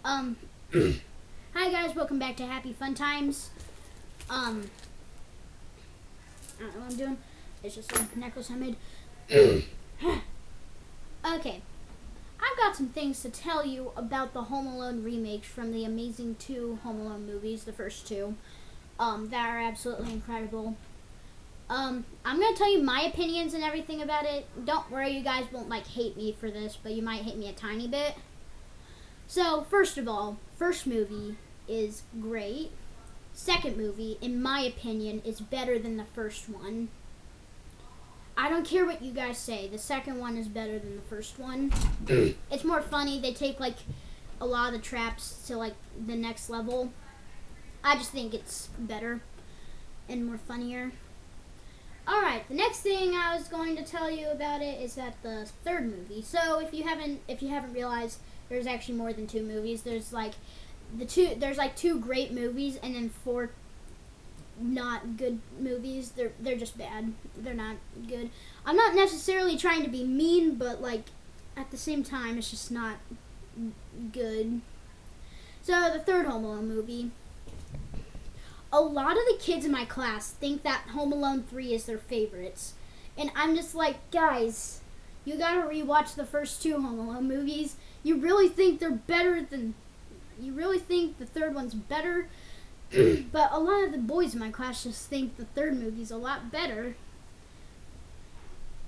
Um, Hi guys, welcome back to Happy Fun Times. I don't know what I'm doing. It's just a necklace I made. Okay, I've got some things to tell you about the Home Alone remakes from the amazing two Home Alone movies, the first two, that are absolutely incredible. I'm gonna tell you my opinions and everything about it. Don't worry, you guys won't hate me for this, but you might hate me a tiny bit. So, first of all, first movie is great. Second movie, in my opinion, is better than the first one. I don't care what you guys say. The second one is better than the first one. It's more funny. They take a lot of the traps to the next level. I just think it's better and more funnier. Alright, the next thing I was going to tell you about it is that the third movie. So if you haven't realized, there's actually more than two movies. There's there's two great movies and then four not good movies. They're just bad. They're not good. I'm not necessarily trying to be mean, but at the same time it's just not good. So the third Home Alone movie. A lot of the kids in my class think that Home Alone 3 is their favorites. And I'm just like, guys, you gotta rewatch the first two Home Alone movies. You really think they're better than... You really think the third one's better? But a lot of the boys in my class just think the third movie's a lot better.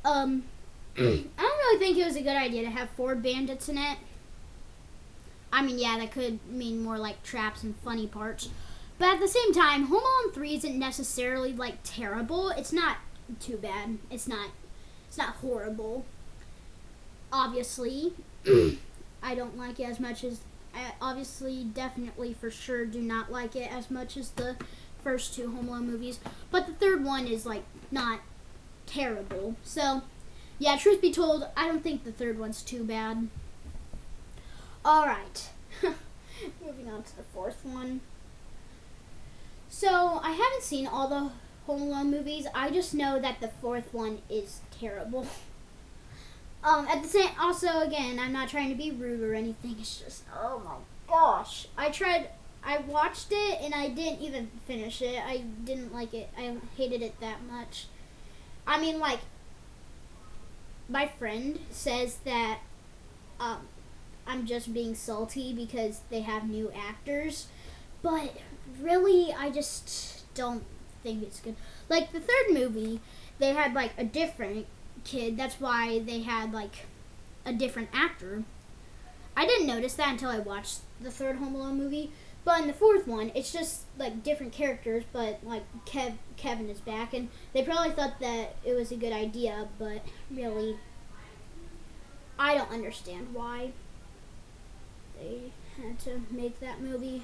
I don't really think it was a good idea to have four bandits in it. I mean, yeah, that could mean more traps and funny parts. But at the same time, Home Alone 3 isn't necessarily terrible. It's not too bad. It's not horrible. Obviously, I don't like it as much as I obviously definitely for sure do not like it as much as the first two Home Alone movies. But the third one is not terrible. So, yeah, truth be told, I don't think the third one's too bad. All right. Moving on to the fourth one. So, I haven't seen all the Home Alone movies. I just know that the fourth one is terrible. At the same, also again, I'm not trying to be rude or anything. It's just, oh my gosh. I watched it and I didn't even finish it. I didn't like it. I hated it that much. I mean, my friend says that, I'm just being salty because they have new actors. But really, I just don't think it's good. The third movie, they had a different kid. That's why they had a different actor. I didn't notice that until I watched the third Home Alone movie. But in the fourth one, it's just different characters, but Kevin is back, and they probably thought that it was a good idea, but really, I don't understand why they had to make that movie.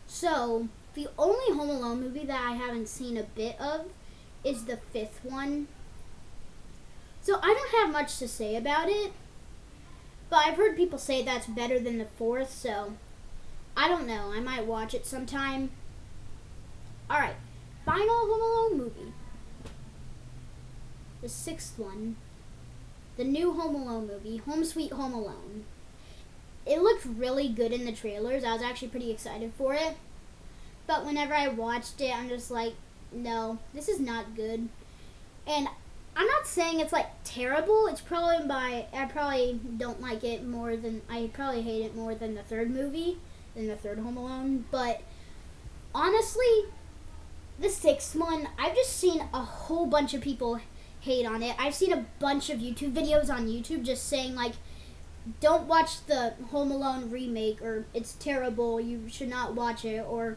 So, the only Home Alone movie that I haven't seen a bit of is the fifth one. So, I don't have much to say about it, but I've heard people say that's better than the fourth, so I don't know. I might watch it sometime. Alright, final Home Alone movie. The sixth one. The new Home Alone movie, Home Sweet Home Alone. It looked really good in the trailers. I was actually pretty excited for it. But whenever I watched it, I'm just like, no, this is not good. And I'm not saying it's terrible. It's probably I probably don't like it more than, I probably hate it more than the third movie, than the third Home Alone. But honestly, the sixth one, I've just seen a whole bunch of people hate on it. I've seen a bunch of YouTube videos on YouTube just saying don't watch the Home Alone remake, or it's terrible, you should not watch it, or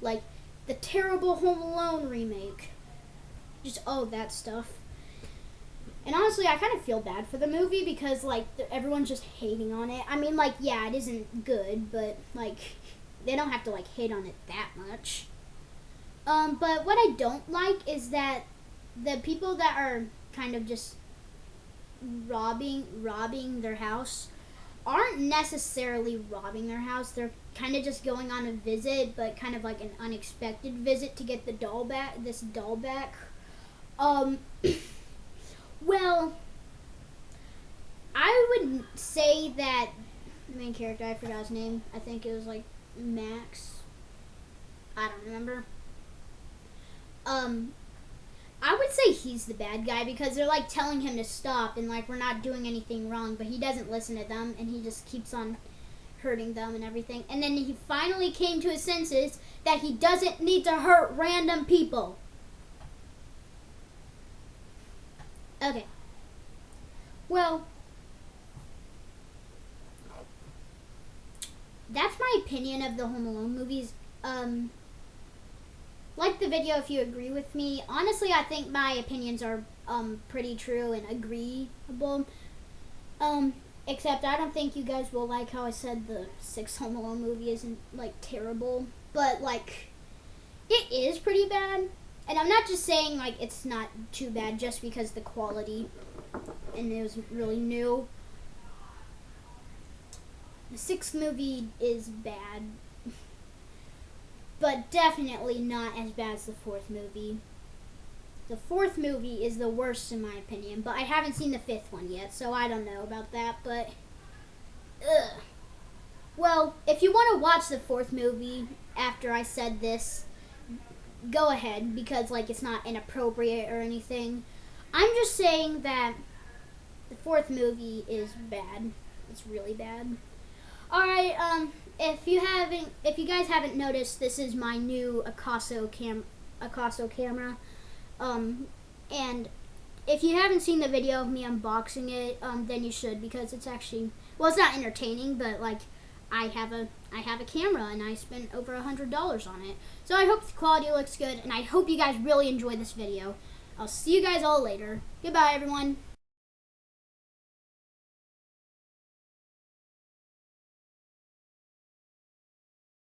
the terrible Home Alone remake. Just that stuff. And honestly, I kind of feel bad for the movie because everyone's just hating on it. I mean, yeah, it isn't good, but they don't have to hate on it that much. But what I don't like is that the people that are kind of just robbing their house aren't necessarily robbing their house. They're kind of just going on a visit, but kind of an unexpected visit to get this doll back. Well, I would say that main character. I forgot his name. I think it was like Max. I don't remember. I would say he's the bad guy because they're like telling him to stop and like we're not doing anything wrong, but he doesn't listen to them and he just keeps on hurting them and everything. And then he finally came to his senses that he doesn't need to hurt random people. Okay. Well, that's my opinion of the Home Alone movies. Like the video if you agree with me. Honestly, I think my opinions are pretty true and agreeable. Except I don't think you guys will like how I said the 6th Home Alone movie isn't like terrible, but like it is pretty bad. And I'm not just saying like it's not too bad just because the quality and it was really new. The 6th movie is bad, but definitely not as bad as the 4th movie. The 4th movie is the worst in my opinion, but I haven't seen the 5th one yet, so I don't know about that, but ugh. Well, if you want to watch the 4th movie after I said this, go ahead, because like it's not inappropriate or anything. I'm just saying that the 4th movie is bad. It's really bad. Alright, if you guys haven't noticed, this is my new Akaso camera. And if you haven't seen the video of me unboxing it, then you should, because it's actually, well, it's not entertaining, but like I have a camera and I spent over $100 on it. So I hope the quality looks good, and I hope you guys really enjoy this video. I'll see you guys all later. Goodbye, everyone.